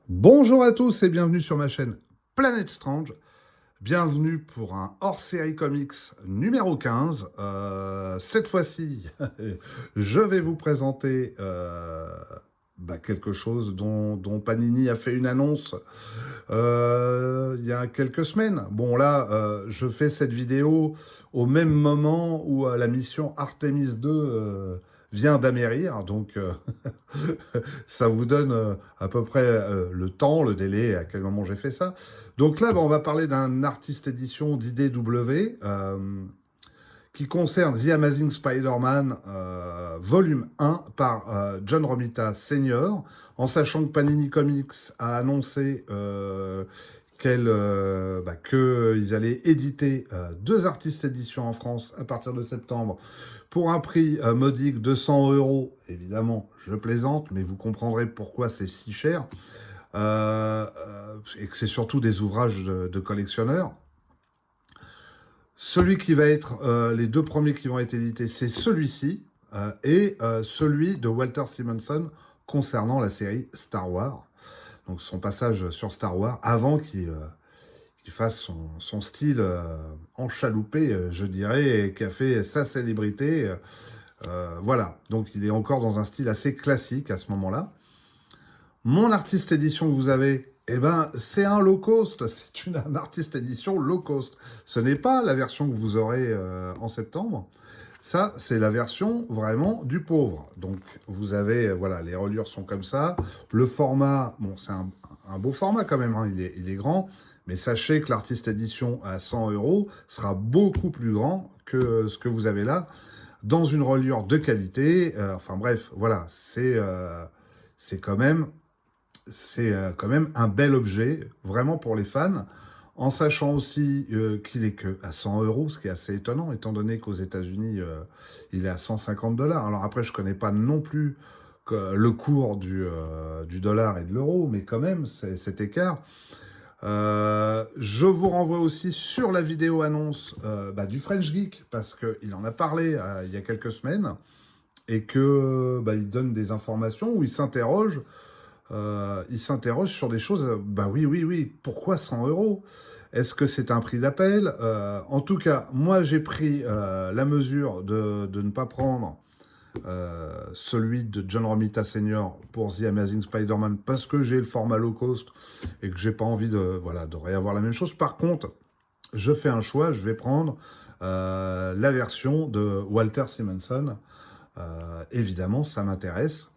Bonjour à tous et bienvenue sur ma chaîne Planète Strange. Bienvenue pour un hors-série comics numéro 15. Cette fois-ci, je vais vous présenter quelque chose dont Panini a fait une annonce il y a quelques semaines. Bon là, je fais cette vidéo au même moment où la mission Artemis 2 vient d'amérir. Donc ça vous donne à peu près le temps, le délai, à quel moment j'ai fait ça. Donc là, on va parler d'un artiste édition d'IDW qui concerne The Amazing Spider-Man volume 1 par John Romita Sr., en sachant que Panini Comics a annoncé qu'ils allaient éditer deux artistes éditions en France à partir de septembre pour un prix modique de 100 euros. Évidemment, je plaisante, mais vous comprendrez pourquoi c'est si cher. Et que c'est surtout des ouvrages de collectionneurs. Celui qui va être, les deux premiers qui vont être édités, c'est celui-ci et celui de Walter Simonson concernant la série Star Wars. Donc son passage sur Star Wars avant qu'il fasse son style enchaloupé, je dirais, et qui a fait sa célébrité. Voilà, donc il est encore dans un style assez classique à ce moment-là. Mon artiste édition que vous avez, eh ben, c'est un low cost, c'est un artiste édition low cost. Ce n'est pas la version que vous aurez en septembre. Ça, c'est la version vraiment du pauvre. Donc, vous avez, voilà, les reliures sont comme ça. Le format, bon, c'est un beau format quand même, hein, il est grand. Mais sachez que l'artiste édition à 100 euros sera beaucoup plus grand que ce que vous avez là, dans une reliure de qualité. Enfin bref, voilà, c'est quand même quand même un bel objet, vraiment pour les fans, en sachant aussi qu'il est que à 100 euros, ce qui est assez étonnant, étant donné qu'aux États-Unis, il est à 150 dollars. Alors après, je ne connais pas non plus le cours du dollar et de l'euro, mais quand même, cet écart. Je vous renvoie aussi sur la vidéo annonce du French Geek, parce qu'il en a parlé il y a quelques semaines, et que il donne des informations où il s'interroge sur des choses. Oui, pourquoi 100 euros? Est-ce que c'est un prix d'appel? En tout cas, moi, j'ai pris la mesure de ne pas prendre celui de John Romita Sr. pour The Amazing Spider-Man parce que j'ai le format low cost et que j'ai pas envie de réavoir la même chose. Par contre, je fais un choix, je vais prendre la version de Walter Simonson. Évidemment, ça m'intéresse.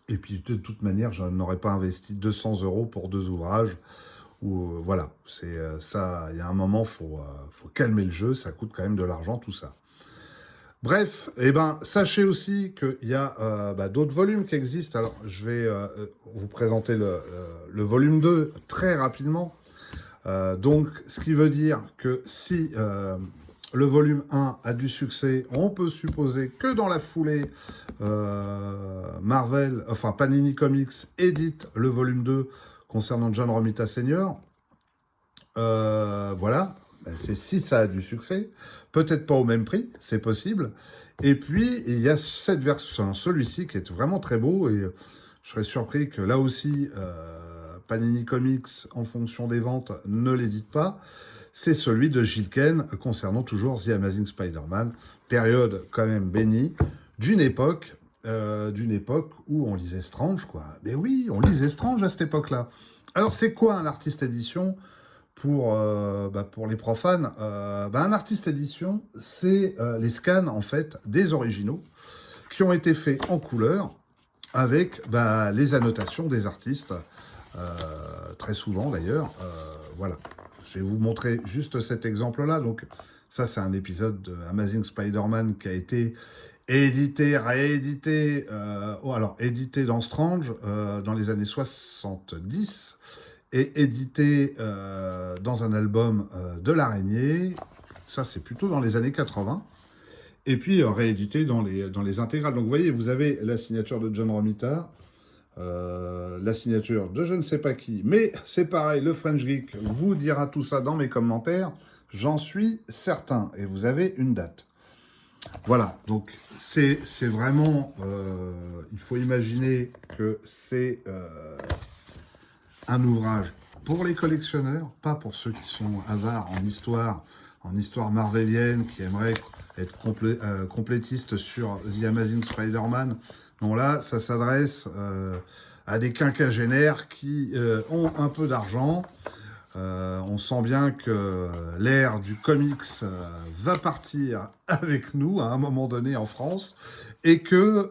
Et puis, de toute manière, je n'aurais pas investi 200 euros pour deux ouvrages. Voilà, c'est ça. Il y a un moment, faut calmer le jeu. Ça coûte quand même de l'argent, tout ça. Bref, sachez aussi qu'il y a d'autres volumes qui existent. Alors, je vais vous présenter le volume 2 très rapidement. Donc, ce qui veut dire que si le volume 1 a du succès, on peut supposer que dans la foulée, Panini Comics édite le volume 2 concernant John Romita Sr. Voilà, c'est si ça a du succès, peut-être pas au même prix, c'est possible. Et puis, il y a cette version, celui-ci qui est vraiment très beau, et je serais surpris que là aussi, Panini Comics, en fonction des ventes, ne l'édite pas. C'est celui de Gil Kane, concernant toujours The Amazing Spider-Man, période quand même bénie, d'une époque où on lisait Strange, quoi. Mais oui, on lisait Strange à cette époque-là. Alors, c'est quoi un artiste édition pour les profanes? Un artiste édition, c'est les scans, en fait, des originaux qui ont été faits en couleur avec les annotations des artistes, très souvent d'ailleurs. Voilà. Je vais vous montrer juste cet exemple-là. Donc, ça, c'est un épisode de Amazing Spider-Man qui a été édité, réédité, édité dans Strange dans les années 70 et édité dans un album de l'Araignée. Ça, c'est plutôt dans les années 80. Et puis réédité dans les intégrales. Donc, vous voyez, vous avez la signature de John Romita, la signature de je ne sais pas qui, mais c'est pareil, le French Geek vous dira tout ça dans mes commentaires, j'en suis certain, et vous avez une date. Voilà, donc c'est vraiment, il faut imaginer que un ouvrage pour les collectionneurs, pas pour ceux qui sont avares en histoire marvelienne, qui aimeraient être complétistes sur The Amazing Spider-Man. Non, là, ça s'adresse à des quinquagénaires qui ont un peu d'argent. On sent bien que l'ère du comics va partir avec nous à un moment donné en France et que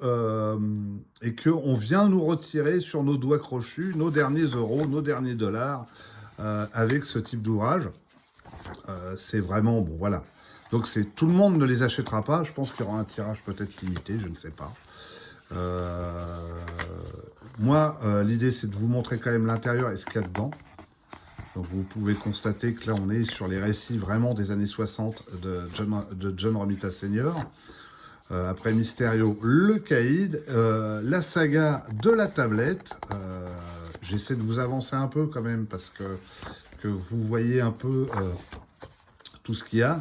on vient nous retirer sur nos doigts crochus nos derniers euros, nos derniers dollars avec ce type d'ouvrage. C'est vraiment bon, voilà. Donc tout le monde ne les achètera pas. Je pense qu'il y aura un tirage peut-être limité, je ne sais pas. Moi, l'idée c'est de vous montrer quand même l'intérieur et ce qu'il y a dedans. Donc vous pouvez constater que là on est sur les récits vraiment des années 60 de John Romita Sr. Après Mysterio, le Caïd, la saga de la tablette. J'essaie de vous avancer un peu quand même parce que vous voyez un peu tout ce qu'il y a.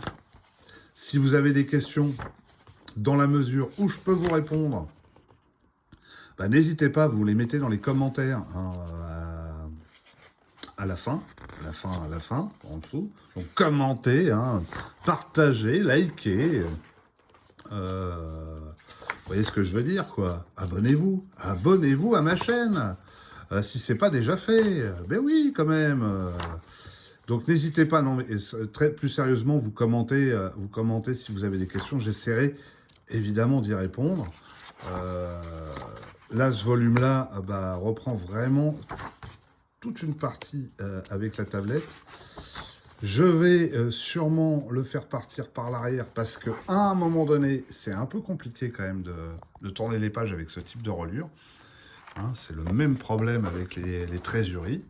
Si vous avez des questions, dans la mesure où je peux vous répondre, bah, n'hésitez pas, vous les mettez dans les commentaires hein, à la fin, en dessous. Donc commentez, hein, partagez, likez. Vous voyez ce que je veux dire, quoi. Abonnez-vous à ma chaîne. Si c'est pas déjà fait, ben oui, quand même. Donc n'hésitez pas, non, mais plus sérieusement, vous commentez si vous avez des questions. J'essaierai évidemment d'y répondre. Là, ce volume-là bah, reprend vraiment toute une partie avec la tablette. Je vais sûrement le faire partir par l'arrière parce qu'à un moment donné, c'est un peu compliqué quand même de tourner les pages avec ce type de reliure. Hein, c'est le même problème avec les trésuries.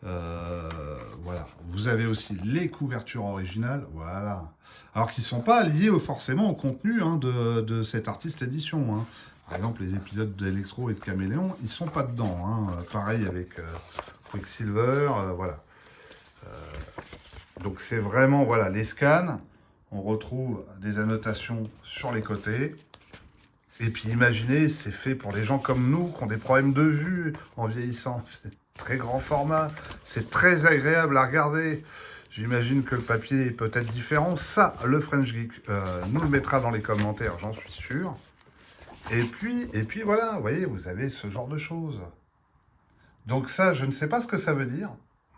Voilà. Vous avez aussi les couvertures originales. Voilà. Alors qu'ils ne sont pas liés forcément au contenu hein, de cette artiste édition. Hein. Par exemple, les épisodes d'Electro et de Caméléon, ils ne sont pas dedans. Hein. Pareil avec Quicksilver. Voilà. Donc c'est vraiment, voilà, les scans. On retrouve des annotations sur les côtés. Et puis imaginez, c'est fait pour les gens comme nous qui ont des problèmes de vue en vieillissant. C'est très grand format, c'est très agréable à regarder. J'imagine que le papier est peut-être différent. Ça, le French Geek nous le mettra dans les commentaires, j'en suis sûr. Et puis voilà, vous voyez, vous avez ce genre de choses. Donc ça, je ne sais pas ce que ça veut dire,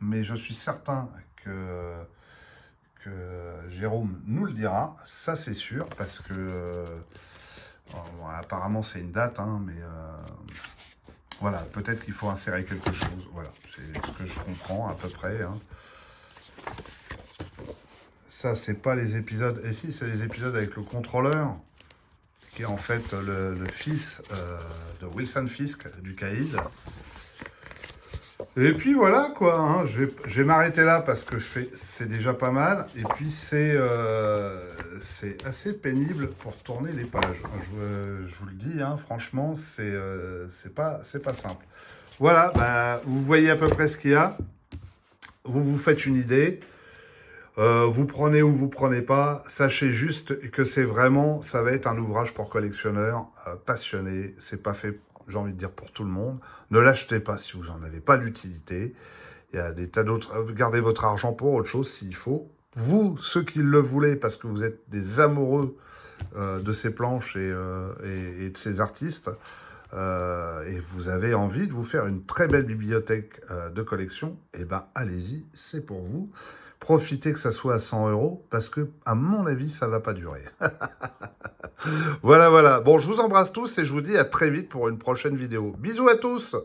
mais je suis certain que Jérôme nous le dira, ça c'est sûr, parce que apparemment c'est une date, hein, mais voilà, peut-être qu'il faut insérer quelque chose, voilà, c'est ce que je comprends à peu près. Hein. Ça, c'est pas les épisodes, et si, c'est les épisodes avec le contrôleur, qui est en fait le fils de Wilson Fisk, du Caïd. Et puis voilà quoi, hein, je vais m'arrêter là parce que c'est déjà pas mal. Et puis c'est assez pénible pour tourner les pages. Je vous le dis, hein, franchement, c'est pas simple. Voilà, bah, vous voyez à peu près ce qu'il y a. Vous vous faites une idée. Vous prenez ou vous prenez pas. Sachez juste que ça va être un ouvrage pour collectionneurs passionnés. C'est pas fait, j'ai envie de dire, pour tout le monde. Ne l'achetez pas si vous n'en avez pas l'utilité. Il y a des tas d'autres. Gardez votre argent pour autre chose s'il faut. Vous, ceux qui le voulez, parce que vous êtes des amoureux de ces planches et de ces artistes, et vous avez envie de vous faire une très belle bibliothèque de collection, eh ben allez-y, c'est pour vous. Profitez que ça soit à 100 €, parce que, à mon avis, ça va pas durer. Voilà, voilà. Bon, je vous embrasse tous et je vous dis à très vite pour une prochaine vidéo. Bisous à tous!